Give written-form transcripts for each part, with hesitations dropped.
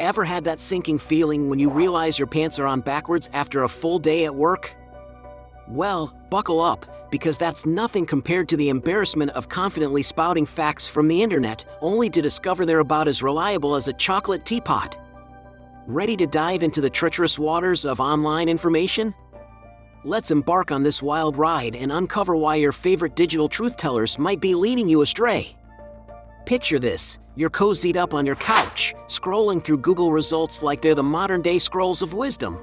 Ever had that sinking feeling when you realize your pants are on backwards after a full day at work? Well, buckle up, because that's nothing compared to the embarrassment of confidently spouting facts from the internet, only to discover they're about as reliable as a chocolate teapot. Ready to dive into the treacherous waters of online information? Let's embark on this wild ride and uncover why your favorite digital truth-tellers might be leading you astray. Picture this: you're cozied up on your couch, scrolling through Google results like they're the modern-day scrolls of wisdom.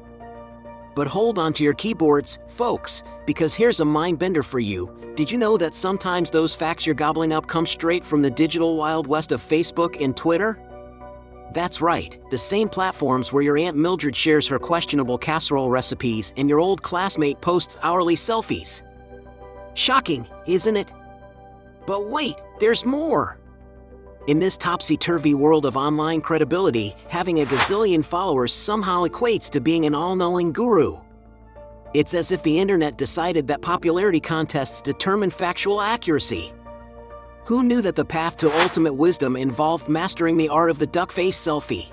But hold on to your keyboards, folks, because here's a mind-bender for you. Did you know that sometimes those facts you're gobbling up come straight from the digital Wild West of Facebook and Twitter? That's right, the same platforms where your Aunt Mildred shares her questionable casserole recipes and your old classmate posts hourly selfies. Shocking, isn't it? But wait, there's more! In this topsy-turvy world of online credibility, having a gazillion followers somehow equates to being an all-knowing guru. It's as if the internet decided that popularity contests determine factual accuracy. Who knew that the path to ultimate wisdom involved mastering the art of the duck-face selfie?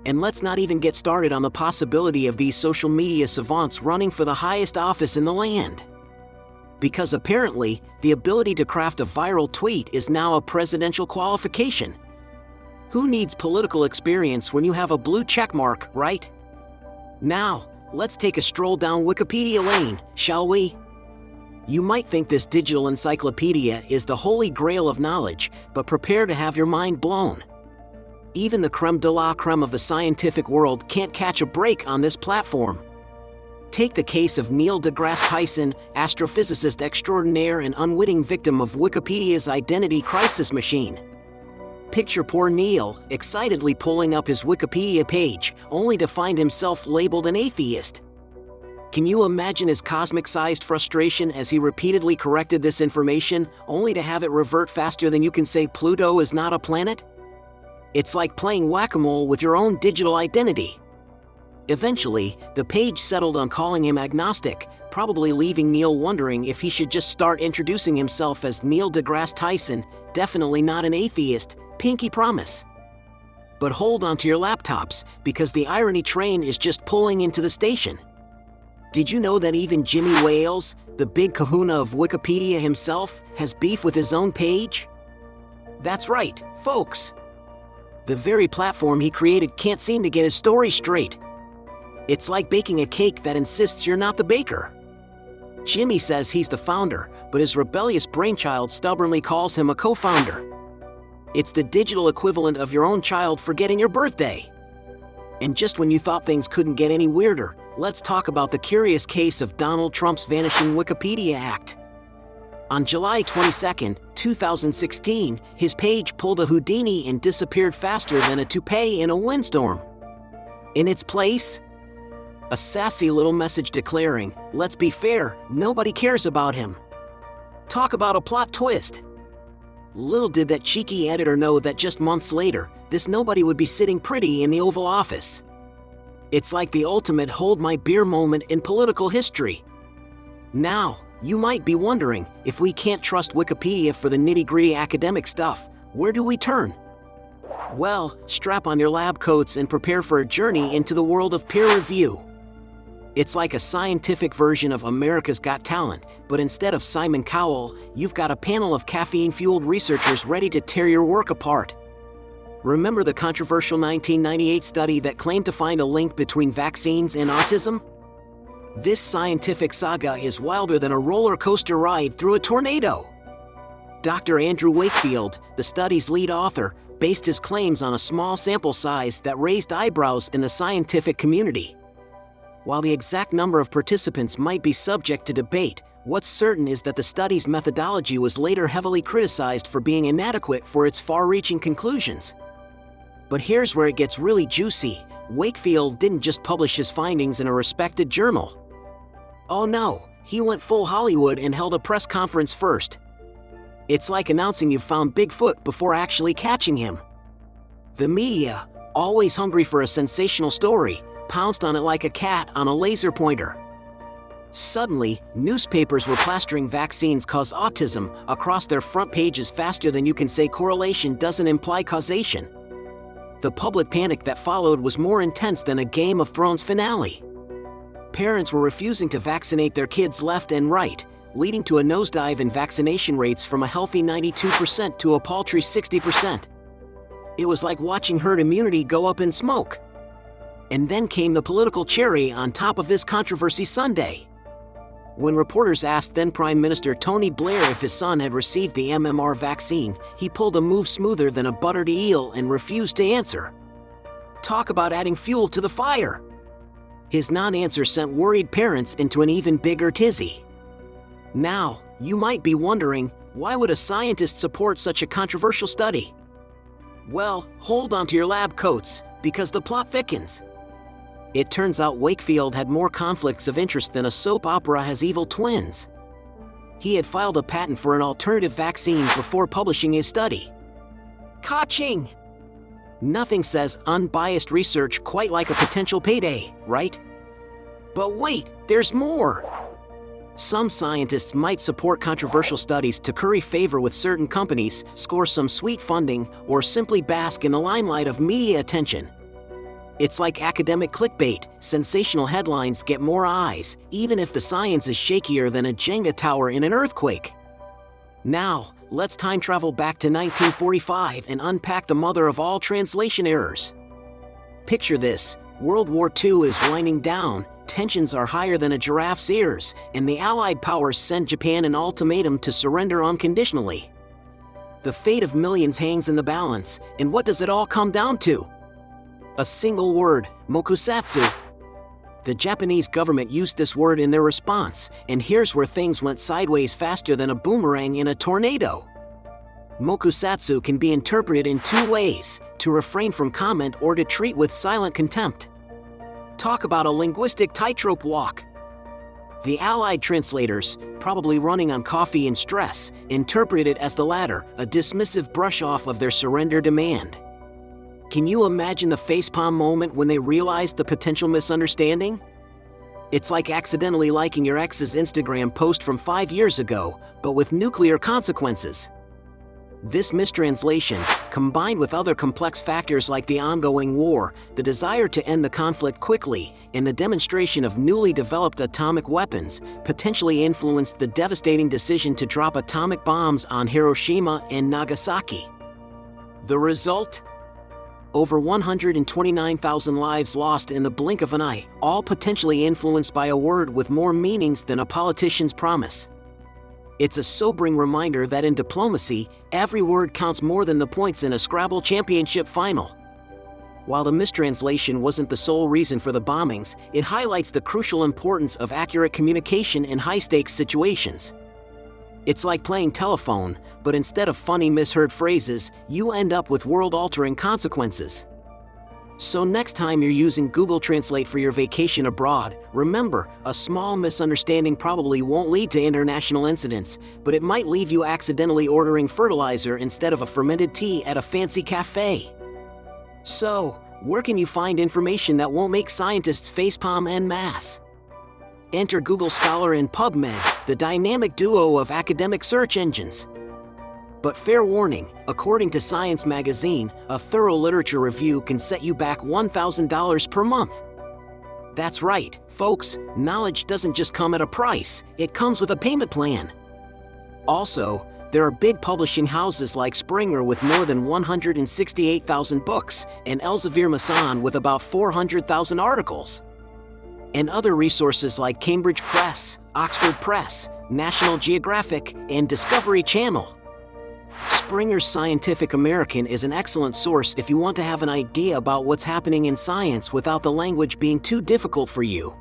And let's not even get started on the possibility of these social media savants running for the highest office in the land. Because apparently, the ability to craft a viral tweet is now a presidential qualification. Who needs political experience when you have a blue checkmark, right? Now, let's take a stroll down Wikipedia lane, shall we? You might think this digital encyclopedia is the holy grail of knowledge, but prepare to have your mind blown. Even the creme de la creme of the scientific world can't catch a break on this platform. Take the case of Neil deGrasse Tyson, astrophysicist extraordinaire and unwitting victim of Wikipedia's identity crisis machine. Picture poor Neil, excitedly pulling up his Wikipedia page, only to find himself labeled an atheist. Can you imagine his cosmic-sized frustration as he repeatedly corrected this information, only to have it revert faster than you can say Pluto is not a planet? It's like playing whack-a-mole with your own digital identity. Eventually, the page settled on calling him agnostic, probably leaving Neil wondering if he should just start introducing himself as Neil deGrasse Tyson, definitely not an atheist, pinky promise. But hold on to your laptops, because the irony train is just pulling into the station. Did you know that even Jimmy Wales, the big kahuna of Wikipedia himself, has beef with his own page? That's right, folks. The very platform he created can't seem to get his story straight. It's like baking a cake that insists you're not the baker. Jimmy says he's the founder, but his rebellious brainchild stubbornly calls him a co-founder. It's the digital equivalent of your own child forgetting your birthday. And just when you thought things couldn't get any weirder, let's talk about the curious case of Donald Trump's vanishing Wikipedia act. On July 22, 2016, his page pulled a Houdini and disappeared faster than a toupee in a windstorm. In its place, a sassy little message declaring, "Let's be fair, nobody cares about him." Talk about a plot twist. Little did that cheeky editor know that just months later, this nobody would be sitting pretty in the Oval Office. It's like the ultimate hold my beer moment in political history. Now, you might be wondering, if we can't trust Wikipedia for the nitty-gritty academic stuff, where do we turn? Well, strap on your lab coats and prepare for a journey into the world of peer review. It's like a scientific version of America's Got Talent, but instead of Simon Cowell, you've got a panel of caffeine-fueled researchers ready to tear your work apart. Remember the controversial 1998 study that claimed to find a link between vaccines and autism? This scientific saga is wilder than a roller coaster ride through a tornado. Dr. Andrew Wakefield, the study's lead author, based his claims on a small sample size that raised eyebrows in the scientific community. While the exact number of participants might be subject to debate, what's certain is that the study's methodology was later heavily criticized for being inadequate for its far-reaching conclusions. But here's where it gets really juicy. Wakefield didn't just publish his findings in a respected journal. Oh no, he went full Hollywood and held a press conference first. It's like announcing you've found Bigfoot before actually catching him. The media, always hungry for a sensational story, pounced on it like a cat on a laser pointer. Suddenly, newspapers were plastering vaccines cause autism across their front pages faster than you can say correlation doesn't imply causation. The public panic that followed was more intense than a Game of Thrones finale. Parents were refusing to vaccinate their kids left and right, leading to a nosedive in vaccination rates from a healthy 92% to a paltry 60%. It was like watching herd immunity go up in smoke. And then came the political cherry on top of this controversy Sunday. When reporters asked then Prime Minister Tony Blair if his son had received the MMR vaccine, he pulled a move smoother than a buttered eel and refused to answer. Talk about adding fuel to the fire! His non-answer sent worried parents into an even bigger tizzy. Now, you might be wondering, why would a scientist support such a controversial study? Well, hold on to your lab coats, because the plot thickens. It turns out Wakefield had more conflicts of interest than a soap opera has evil twins. He had filed a patent for an alternative vaccine before publishing his study. Ka-ching! Nothing says unbiased research quite like a potential payday, right? But wait, there's more! Some scientists might support controversial studies to curry favor with certain companies, score some sweet funding, or simply bask in the limelight of media attention. It's like academic clickbait. Sensational headlines get more eyes, even if the science is shakier than a Jenga tower in an earthquake. Now, let's time travel back to 1945 and unpack the mother of all translation errors. Picture this: World War II is winding down, tensions are higher than a giraffe's ears, and the Allied powers send Japan an ultimatum to surrender unconditionally. The fate of millions hangs in the balance, and what does it all come down to? A single word: mokusatsu. The Japanese government used this word in their response, and here's where things went sideways faster than a boomerang in a tornado. Mokusatsu can be interpreted in two ways: to refrain from comment or to treat with silent contempt. Talk about a linguistic tightrope walk. The Allied translators, probably running on coffee and stress, interpreted it as the latter, a dismissive brush-off of their surrender demand. Can you imagine the facepalm moment when they realized the potential misunderstanding? It's like accidentally liking your ex's Instagram post from 5 years ago, but with nuclear consequences. This mistranslation, combined with other complex factors like the ongoing war, the desire to end the conflict quickly, and the demonstration of newly developed atomic weapons, potentially influenced the devastating decision to drop atomic bombs on Hiroshima and Nagasaki. The result? Over 129,000 lives lost in the blink of an eye, all potentially influenced by a word with more meanings than a politician's promise. It's a sobering reminder that in diplomacy, every word counts more than the points in a Scrabble championship final. While the mistranslation wasn't the sole reason for the bombings, it highlights the crucial importance of accurate communication in high-stakes situations. It's like playing telephone, but instead of funny misheard phrases, you end up with world-altering consequences. So next time you're using Google Translate for your vacation abroad, remember, a small misunderstanding probably won't lead to international incidents, but it might leave you accidentally ordering fertilizer instead of a fermented tea at a fancy cafe. So, where can you find information that won't make scientists facepalm en masse? Enter Google Scholar and PubMed, the dynamic duo of academic search engines. But fair warning, according to Science Magazine, a thorough literature review can set you back $1,000 per month. That's right, folks, knowledge doesn't just come at a price, it comes with a payment plan. Also, there are big publishing houses like Springer with more than 168,000 books, and Elsevier Masson with about 400,000 articles. And other resources like Cambridge Press, Oxford Press, National Geographic, and Discovery Channel. Springer's Scientific American is an excellent source if you want to have an idea about what's happening in science without the language being too difficult for you.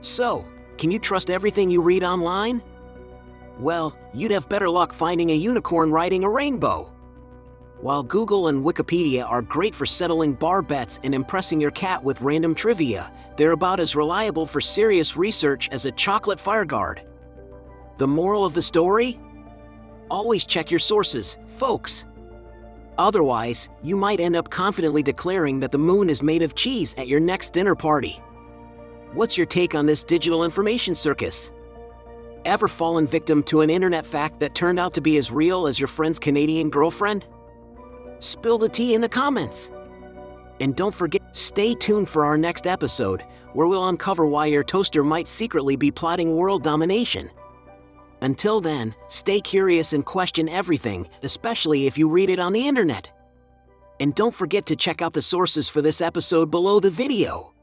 So, can you trust everything you read online? Well, you'd have better luck finding a unicorn riding a rainbow. While Google and Wikipedia are great for settling bar bets and impressing your cat with random trivia, they're about as reliable for serious research as a chocolate fireguard. The moral of the story? Always check your sources, folks. Otherwise, you might end up confidently declaring that the moon is made of cheese at your next dinner party. What's your take on this digital information circus? Ever fallen victim to an internet fact that turned out to be as real as your friend's Canadian girlfriend? Spill the tea in the comments. And don't forget, stay tuned for our next episode, where we'll uncover why your toaster might secretly be plotting world domination. Until then, stay curious and question everything, especially if you read it on the internet. And don't forget to check out the sources for this episode below the video.